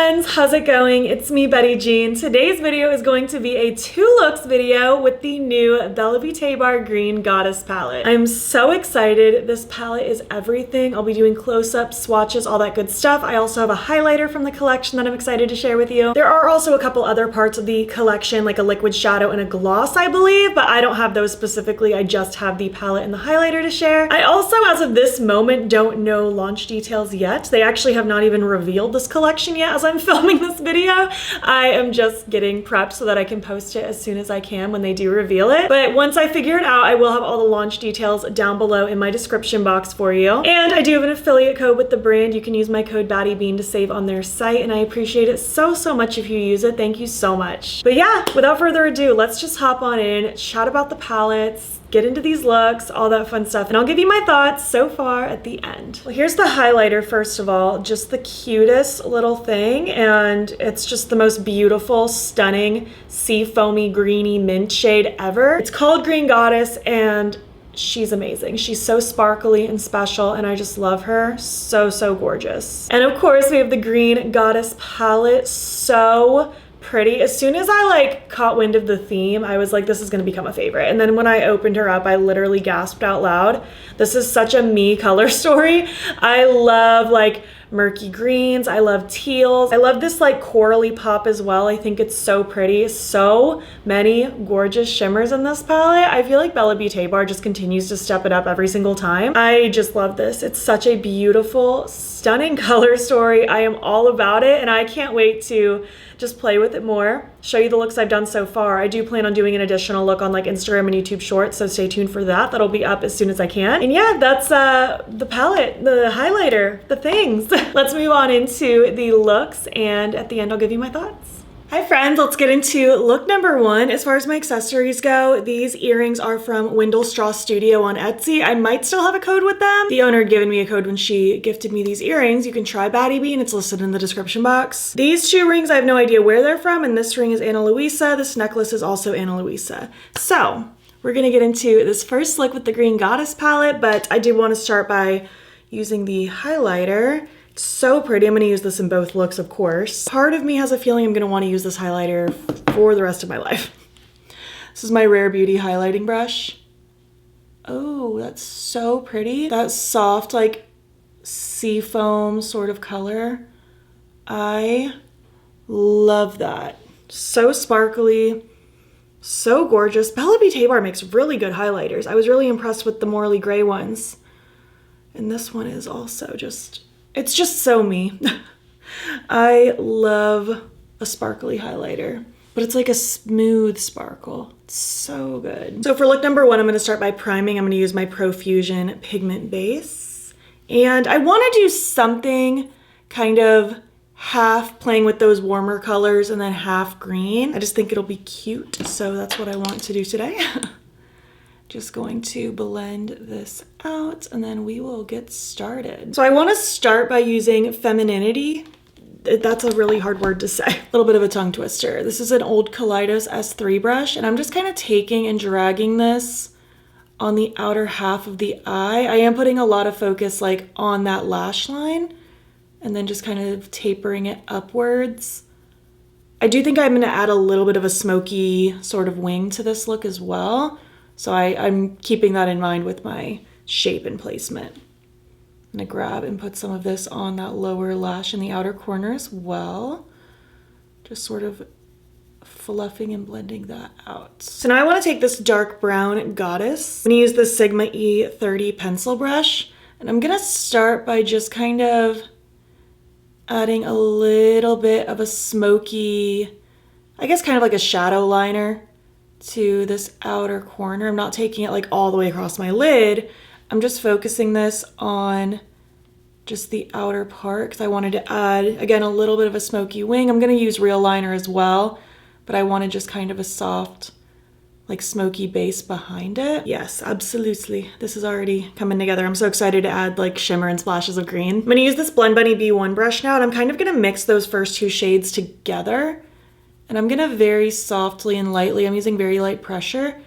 friends, how's it going? It's me, Betty Jean. Today's video is going to be a 2 looks video with the new Beaute Bar Green Goddess palette. I'm so excited. This palette is everything. I'll be doing close-ups, swatches, all that good stuff. I also have a highlighter from the collection that I'm excited to share with you. There are also a couple other parts of the collection, like a liquid shadow and a gloss, I believe, but I don't have those specifically. I just have the palette and the highlighter to share. I also, as of this moment, don't know launch details yet. They actually have not even revealed this collection yet as I'm filming this video. I am just getting prepped so that I can post it as soon as I can when they do reveal it. But once I figure it out, I will have all the launch details down below in my description box for you. And I do have an affiliate code with the brand. You can use my code BATTYBEAN to save on their site, and I appreciate it so much if you use it. Thank you so much. But yeah, without further ado, let's just hop on in, chat about the palettes, get into these looks, all that fun stuff, and I'll give you my thoughts so far at the end. Well, here's the highlighter first of all, just the cutest little thing, and it's just the most beautiful, stunning, sea foamy, greeny mint shade ever. It's called Green Goddess, and she's amazing. She's so sparkly and special, and I just love her. So gorgeous. And of course, we have the Green Goddess palette. So pretty. As soon as I caught wind of the theme, I was like, this is gonna become a favorite. And then when I opened her up, I literally gasped out loud. This is such a me color story. I love murky greens. I love teals. I love this corally pop as well. I think it's so pretty. So many gorgeous shimmers in this palette. I feel like Beaute Bar just continues to step it up every single time. I just love this. It's such a beautiful, stunning color story. I am all about it, and I can't wait to just play with it more, show you the looks I've done so far. I do plan on doing an additional look on Instagram and YouTube Shorts, so stay tuned for that. That'll be up as soon as I can. And yeah, that's the palette, the highlighter, the things. Let's move on into the looks, and at the end I'll give you my thoughts. Hi friends, let's get into look number 1. As far as my accessories go, these earrings are from Windlestraw Studio on Etsy. I might still have a code with them. The owner had given me a code when she gifted me these earrings. You can try BATTYBEAN, it's listed in the description box. These 2 rings, I have no idea where they're from, and this ring is Ana Luisa. This necklace is also Ana Luisa. So we're gonna get into this first look with the Green Goddess palette, but I do wanna start by using the highlighter. So pretty. I'm going to use this in both looks, of course. Part of me has a feeling I'm going to want to use this highlighter for the rest of my life. This is my Rare Beauty highlighting brush. Oh, that's so pretty. That soft, sea foam sort of color. I love that. So sparkly, so gorgeous. Beaute Bar makes really good highlighters. I was really impressed with the Morley Gray ones. And this one is also just... it's just so me. I love a sparkly highlighter, but it's like a smooth sparkle. It's so good. So for look number 1, I'm gonna start by priming. I'm gonna use my Profusion pigment base. And I wanna do something kind of half playing with those warmer colors and then half green. I just think it'll be cute. So that's what I want to do today. Just going to blend this out, and then we will get started. So I want to start by using Femininity. That's a really hard word to say. A little bit of a tongue twister. This is an old Kaleidos S3 brush, and I'm just kind of taking and dragging this on the outer half of the eye. I am putting a lot of focus on that lash line, and then just kind of tapering it upwards. I do think I'm going to add a little bit of a smoky sort of wing to this look as well. So I'm keeping that in mind with my shape and placement. I'm gonna grab and put some of this on that lower lash in the outer corner as well. Just sort of fluffing and blending that out. So now I wanna take this dark brown Goddess. I'm gonna use the Sigma E30 pencil brush. And I'm gonna start by just kind of adding a little bit of a smoky, I guess kind of like a shadow liner to this outer corner. I'm not taking it all the way across my lid. I'm just focusing this on just the outer part because I wanted to add, again, a little bit of a smoky wing. I'm gonna use real liner as well, but I wanted just kind of a soft, smoky base behind it. Yes, absolutely. This is already coming together. I'm so excited to add shimmer and splashes of green. I'm gonna use this Blend Bunny B1 brush now, and I'm kind of gonna mix those first 2 shades together. And I'm gonna very softly and lightly, I'm using very light pressure,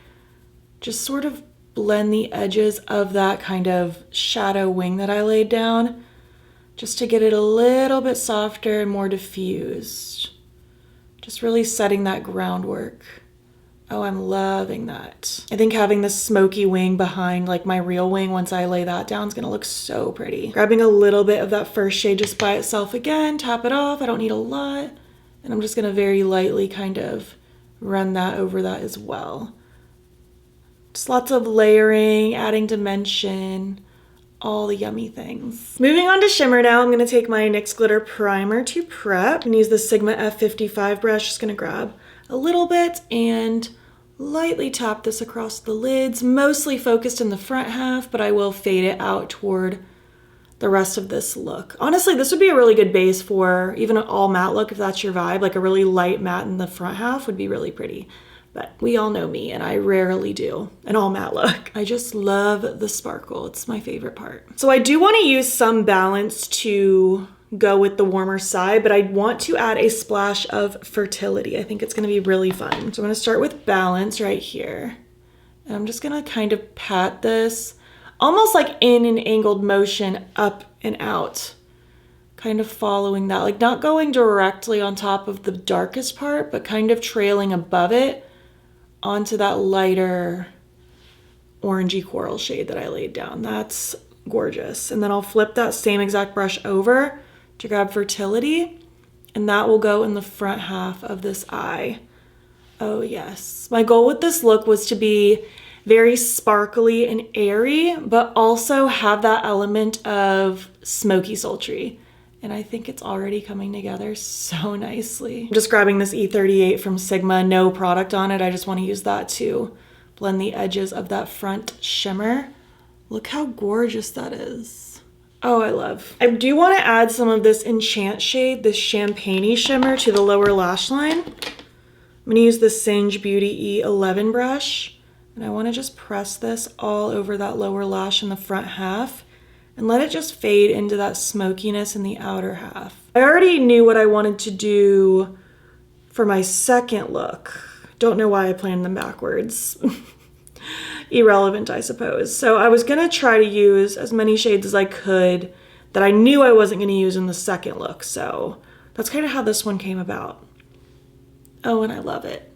just sort of blend the edges of that kind of shadow wing that I laid down just to get it a little bit softer and more diffused. Just really setting that groundwork. Oh, I'm loving that. I think having this smoky wing behind like my real wing, once I lay that down, is gonna look so pretty. Grabbing a little bit of that first shade just by itself again, tap it off. I don't need a lot. And I'm just gonna very lightly kind of run that over that as well. Just lots of layering, adding dimension, all the yummy things. Moving on to shimmer now, I'm gonna take my NYX Glitter Primer to prep and use the Sigma F55 brush. Just gonna grab a little bit and lightly tap this across the lids, mostly focused in the front half, but I will fade it out toward the rest of this look. Honestly, this would be a really good base for even an all matte look if that's your vibe. Like a really light matte in the front half would be really pretty. But we all know me, and I rarely do an all matte look. I just love the sparkle. It's my favorite part. So I do want to use some balance to go with the warmer side, but I want to add a splash of fertility. I think it's going to be really fun. So I'm going to start with balance right here. And I'm just going to kind of pat this almost like in an angled motion up and out. Kind of following that, like not going directly on top of the darkest part, but kind of trailing above it onto that lighter orangey coral shade that I laid down. That's gorgeous. And then I'll flip that same exact brush over to grab fertility, and that will go in the front half of this eye. Oh yes. My goal with this look was to be very sparkly and airy, but also have that element of smoky sultry. And I think it's already coming together so nicely. I'm just grabbing this E38 from Sigma, no product on it. I just want to use that to blend the edges of that front shimmer. Look how gorgeous that is. Oh, I love. I do want to add some of this Enchant shade, this champagne-y shimmer, to the lower lash line. I'm going to use the Singe Beauty E11 brush, and I want to just press this all over that lower lash in the front half and let it just fade into that smokiness in the outer half. I already knew what I wanted to do for my second look. Don't know why I planned them backwards. Irrelevant, I suppose. So I was gonna try to use as many shades as I could that I knew I wasn't gonna use in the second look. So that's kind of how this one came about. Oh, and I love it.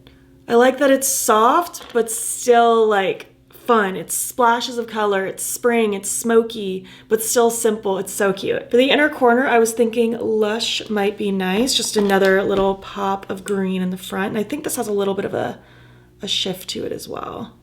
I like that it's soft, but still like fun. It's splashes of color, it's spring, it's smoky, but still simple. It's so cute. For the inner corner, I was thinking Lush might be nice. Just another little pop of green in the front. And I think this has a little bit of a shift to it as well.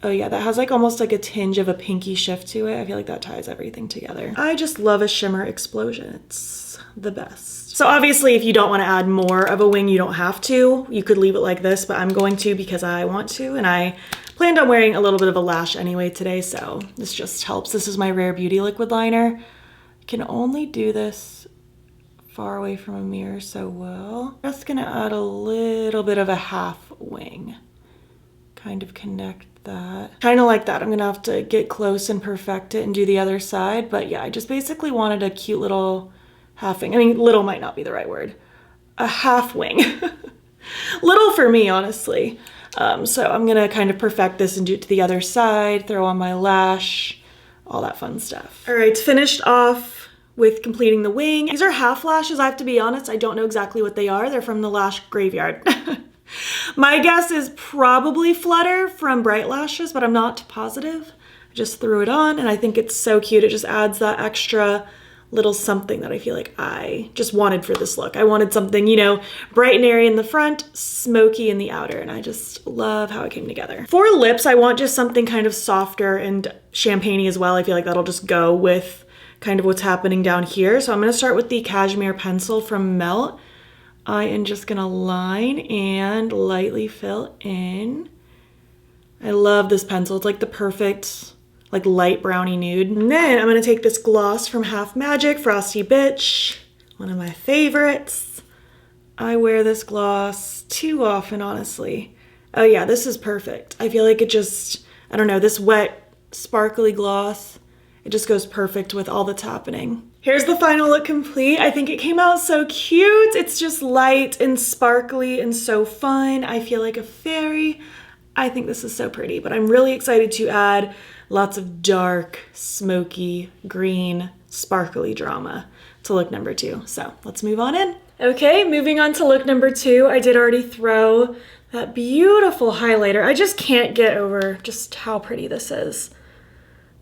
Oh yeah, that has like almost like a tinge of a pinky shift to it. I feel like that ties everything together. I just love a shimmer explosion. It's the best. So obviously if you don't want to add more of a wing, you don't have to. You could leave it like this, but I'm going to because I want to, and I planned on wearing a little bit of a lash anyway today, so this just helps. This is my Rare Beauty liquid liner. I can only do this far away from a mirror so well. Just gonna add a little bit of a half wing. Kind of connect that. Kind of like that. I'm gonna have to get close and perfect it and do the other side, but yeah, I just basically wanted a cute little half wing. I mean, little might not be the right word. A half wing. Little for me, honestly. So I'm gonna kind of perfect this and do it to the other side, throw on my lash, all that fun stuff. All right, finished off with completing the wing. These are half lashes. I have to be honest, I don't know exactly what they are. They're from the Lash Graveyard. My guess is probably Flutter from Bright Lashes, but I'm not positive. I just threw it on and I think it's so cute. It just adds that extra little something that I feel like I just wanted for this look. I wanted something, you know, bright and airy in the front, smoky in the outer, and I just love how it came together. For lips, I want just something kind of softer and champagne-y as well. I feel like that'll just go with kind of what's happening down here. So I'm gonna start with the Cashmere Pencil from Melt. I am just gonna line and lightly fill in. I love this pencil. It's like the perfect like light brownie nude. And then I'm gonna take this gloss from Half Magic, Frosty Bitch, one of my favorites. I wear this gloss too often, honestly. Oh yeah, this is perfect. I feel like it just, I don't know, this wet, sparkly gloss, it just goes perfect with all that's happening. Here's the final look complete. I think it came out so cute. It's just light and sparkly and so fun. I feel like a fairy. I think this is so pretty, but I'm really excited to add lots of dark, smoky, green sparkly drama to look number 2. So let's move on in. Okay, moving on to look number 2. I did already throw that beautiful highlighter. I just can't get over just how pretty this is.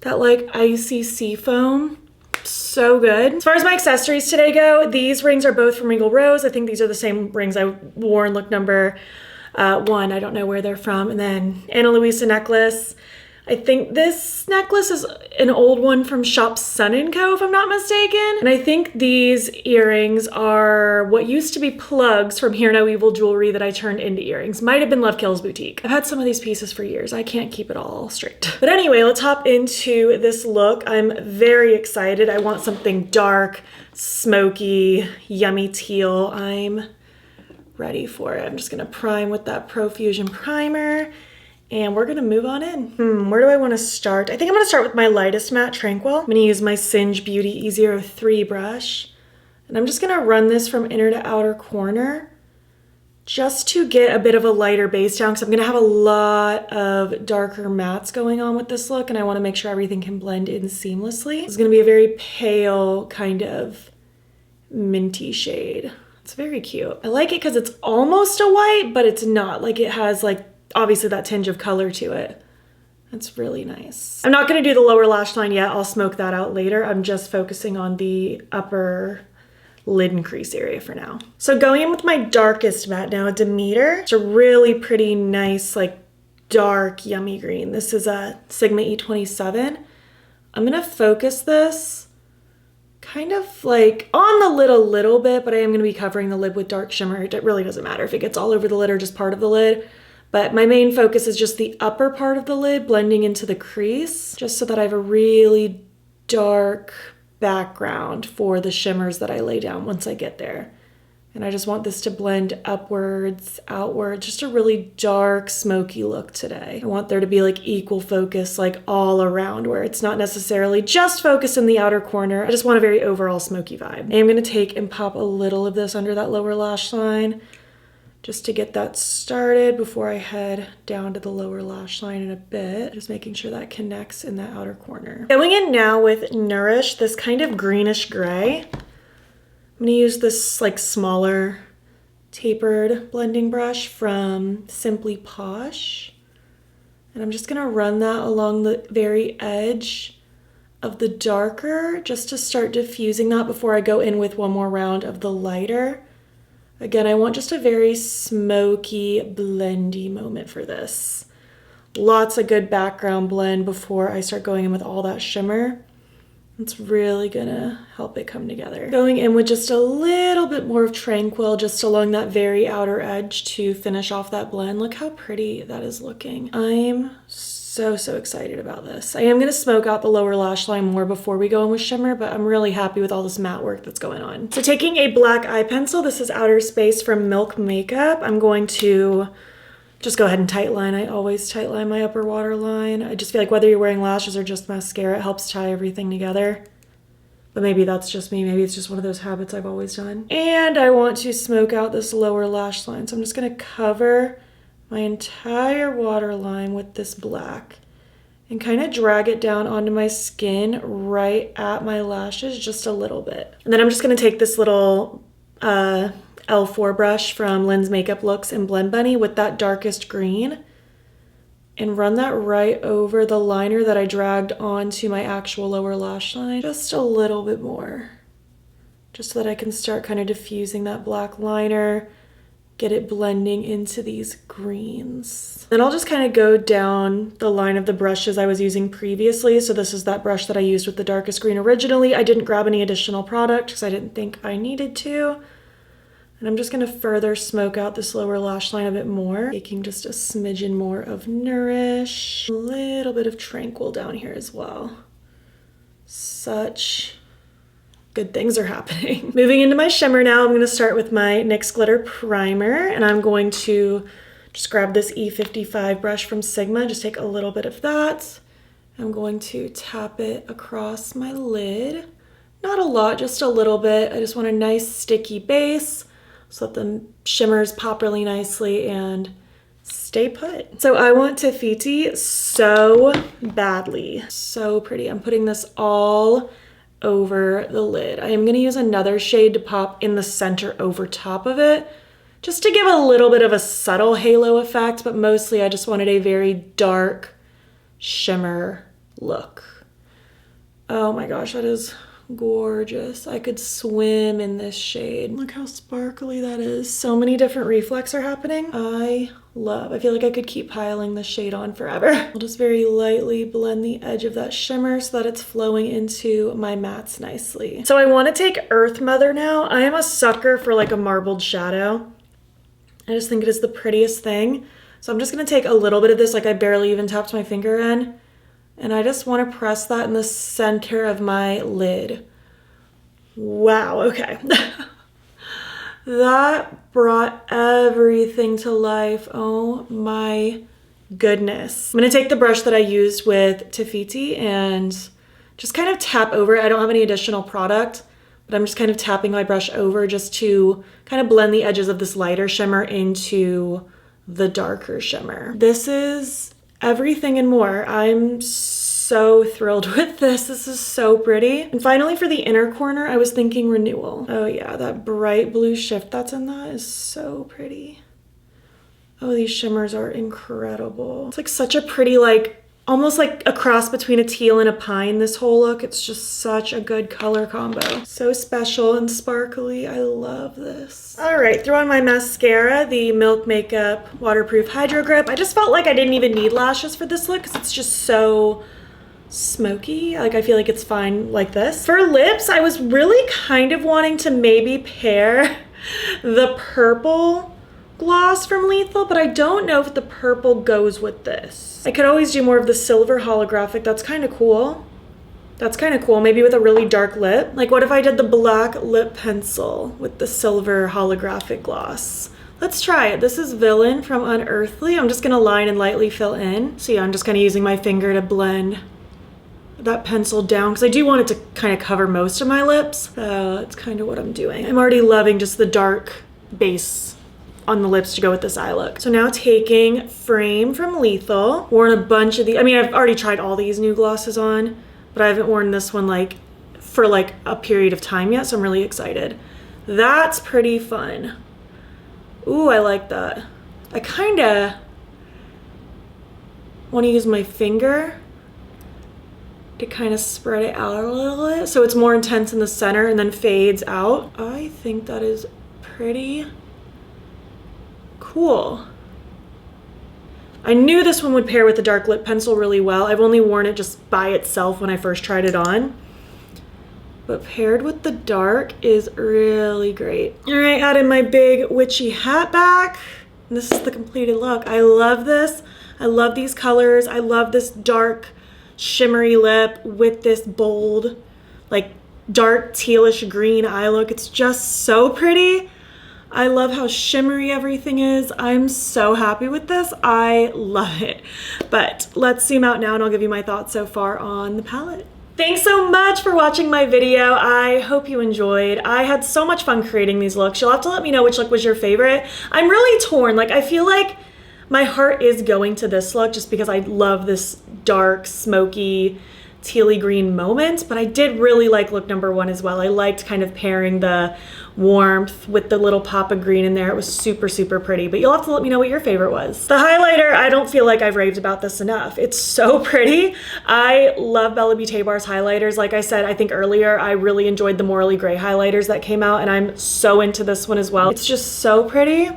That like icy sea foam. So good. As far as my accessories today go, these rings are both from Regal Rose. I think these are the same rings I wore in look number 1. I don't know where they're from. And then Ana Luisa necklace. I think this necklace is an old one from Shop Sun & Co, if I'm not mistaken. And I think these earrings are what used to be plugs from Hear No Evil jewelry that I turned into earrings. Might have been Love Kills Boutique. I've had some of these pieces for years. I can't keep it all straight. But anyway, let's hop into this look. I'm very excited. I want something dark, smoky, yummy teal. I'm ready for it. I'm just gonna prime with that Profusion primer. And we're gonna move on in. Where do I wanna start? I think I'm gonna start with my lightest matte, Tranquil. I'm gonna use my Singe Beauty E03 brush. And I'm just gonna run this from inner to outer corner just to get a bit of a lighter base down, because I'm gonna have a lot of darker mattes going on with this look, and I wanna make sure everything can blend in seamlessly. It's gonna be a very pale kind of minty shade. It's very cute. I like it because it's almost a white, but it's not. Like it has like obviously that tinge of color to it. That's really nice. I'm not gonna do the lower lash line yet. I'll smoke that out later. I'm just focusing on the upper lid and crease area for now. So going in with my darkest matte now, Demeter. It's a really pretty nice, like dark, yummy green. This is a Sigma E27. I'm gonna focus this kind of like on the lid a little bit, but I am gonna be covering the lid with dark shimmer. It really doesn't matter if it gets all over the lid or just part of the lid. But my main focus is just the upper part of the lid blending into the crease, just so that I have a really dark background for the shimmers that I lay down once I get there. And I just want this to blend upwards, outwards, just a really dark, smoky look today. I want there to be like equal focus like all around, where it's not necessarily just focused in the outer corner. I just want a very overall smoky vibe. I am gonna take and pop a little of this under that lower lash line, just to get that started before I head down to the lower lash line in a bit. Just making sure that connects in that outer corner. Going in now with Nourish, this kind of greenish gray. I'm gonna use this like smaller tapered blending brush from Simply Posh. And I'm just gonna run that along the very edge of the darker, just to start diffusing that before I go in with one more round of the lighter. Again, I want just a very smoky, blendy moment for this. Lots of good background blend before I start going in with all that shimmer. It's really gonna help it come together. Going in with just a little bit more of Tranquil, just along that very outer edge to finish off that blend. Look how pretty that is looking. I'm so excited about this. I am gonna smoke out the lower lash line more before we go in with shimmer, but I'm really happy with all this matte work that's going on. So taking a black eye pencil, this is Outer Space from Milk Makeup. I'm going to just go ahead and tightline. I always tightline my upper waterline. I just feel like whether you're wearing lashes or just mascara, it helps tie everything together. But maybe that's just me. Maybe it's just one of those habits I've always done. And I want to smoke out this lower lash line. So I'm just gonna cover my entire waterline with this black and kind of drag it down onto my skin right at my lashes just a little bit. And then I'm just gonna take this little L4 brush from Lynn's Makeup Looks in Blend Bunny with that darkest green and run that right over the liner that I dragged onto my actual lower lash line. Just a little bit more, just so that I can start kind of diffusing that black liner, get it blending into these greens. Then I'll just kind of go down the line of the brushes I was using previously. So this is that brush that I used with the darkest green originally. I didn't grab any additional product because I didn't think I needed to. And I'm just gonna further smoke out this lower lash line a bit more, taking just a smidgen more of Nourish, a little bit of Tranquil down here as well. Such good things are happening. Moving into my shimmer now, I'm gonna start with my NYX Glitter Primer, and I'm going to just grab this E55 brush from Sigma, just take a little bit of that. I'm going to tap it across my lid. Not a lot, just a little bit. I just want a nice sticky base so that the shimmers pop really nicely and stay put. So I want Tafiti so badly. So pretty. I'm putting this all over the lid. I am gonna use another shade to pop in the center over top of it, just to give a little bit of a subtle halo effect, but mostly I just wanted a very dark shimmer look. Oh my gosh, that is gorgeous. I could swim in this shade. Look how sparkly that is. So many different reflex are happening. I feel like I could keep piling this shade on forever. I'll just very lightly blend the edge of that shimmer so that it's flowing into my mattes nicely. So I want to take Earth Mother now. I am a sucker for like a marbled shadow. I just think it is the prettiest thing. So I'm just going to take a little bit of this, like I barely even tapped my finger in. And I just want to press that in the center of my lid. Wow, okay. That brought everything to life. Oh my goodness. I'm gonna take the brush that I used with Tafiti and just kind of tap over it. I don't have any additional product, but I'm just kind of tapping my brush over just to kind of blend the edges of this lighter shimmer into the darker shimmer. This is everything and more. I'm so thrilled with this. This is so pretty. And finally, for the inner corner, I was thinking Renewal. Oh yeah, that bright blue shift that's in that is so pretty. Oh, these shimmers are incredible. It's like such a pretty, like almost like a cross between a teal and a pine, this whole look. It's just such a good color combo. So special and sparkly. I love this. All right, throw on my mascara, the Milk Makeup Waterproof Hydro Grip. I just felt like I didn't even need lashes for this look because it's just so smoky. Like I feel like it's fine like this. For lips, I was really kind of wanting to maybe pair the purple gloss from Lethal, but I don't know if the purple goes with this. I could always do more of the silver holographic. That's kind of cool. That's kind of cool, maybe with a really dark lip. Like what if I did the black lip pencil with the silver holographic gloss? Let's try it. This is Villain from Unearthly. I'm just gonna line and lightly fill in. So yeah, I'm just kind of using my finger to blend that pencil down because I do want it to kind of cover most of my lips. So that's kind of what I'm doing. I'm already loving just the dark base on the lips to go with this eye look. So now taking Frame from Lethal. Worn a bunch of I mean, I've already tried all these new glosses on, but I haven't worn this one like for like a period of time yet, so I'm really excited. That's pretty fun. Ooh, I like that. I kind of want to use my finger to kind of spread it out a little bit so it's more intense in the center and then fades out. I think that is pretty cool. I knew this one would pair with the dark lip pencil really well. I've only worn it just by itself when I first tried it on, but paired with the dark is really great. All right, added my big witchy hat back. And this is the completed look. I love this. I love these colors. I love this dark shimmery lip with this bold, like dark tealish green eye look. It's just so pretty. I love how shimmery everything is. I'm so happy with this. I love it. But let's zoom out now and I'll give you my thoughts so far on the palette. Thanks so much for watching my video. I hope you enjoyed. I had so much fun creating these looks. You'll have to let me know which look was your favorite. I'm really torn. Like I feel like my heart is going to this look just because I love this dark, smoky, tealy green moment, but I did really like look number one as well. I liked kind of pairing the warmth with the little pop of green in there. It was super, super pretty, but you'll have to let me know what your favorite was. The highlighter, I don't feel like I've raved about this enough. It's so pretty. I love Bella Beaute Bar's highlighters. Like I said, I think earlier, I really enjoyed the Morally Grey highlighters that came out, and I'm so into this one as well. It's just so pretty.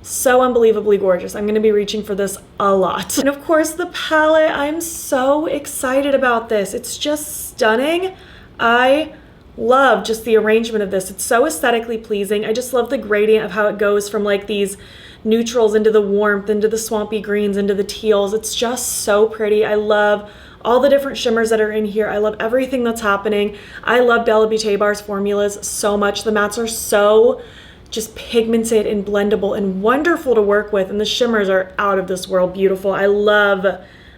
So unbelievably gorgeous. I'm gonna be reaching for this a lot. And of course the palette, I'm so excited about this. It's just stunning. I love just the arrangement of this. It's so aesthetically pleasing. I just love the gradient of how it goes from like these neutrals into the warmth, into the swampy greens, into the teals. It's just so pretty. I love all the different shimmers that are in here. I love everything that's happening. I love Bella Beaute Bar's formulas so much. The mattes are so just pigmented and blendable and wonderful to work with, and the shimmers are out of this world beautiful. I love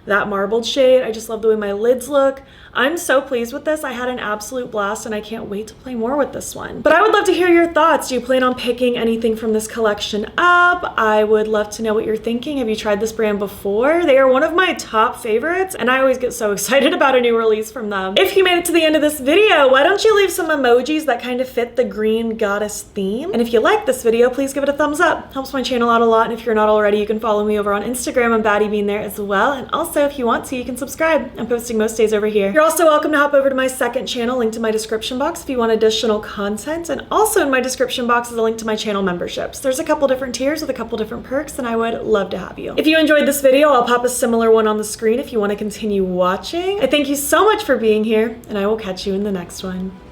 that marbled shade. I just love the way my lids look. I'm so pleased with this. I had an absolute blast and I can't wait to play more with this one. But I would love to hear your thoughts. Do you plan on picking anything from this collection up? I would love to know what you're thinking. Have you tried this brand before? They are one of my top favorites and I always get so excited about a new release from them. If you made it to the end of this video, why don't you leave some emojis that kind of fit the green goddess theme? And if you like this video, please give it a thumbs up. Helps my channel out a lot. And if you're not already, you can follow me over on Instagram and BATTYBEAN there as well. And also, if you want to, you can subscribe. I'm posting most days over here. You're also welcome to hop over to my second channel, linked in my description box if you want additional content. And also in my description box is a link to my channel memberships. There's a couple different tiers with a couple different perks, and I would love to have you. If you enjoyed this video, I'll pop a similar one on the screen if you want to continue watching. I thank you so much for being here, and I will catch you in the next one.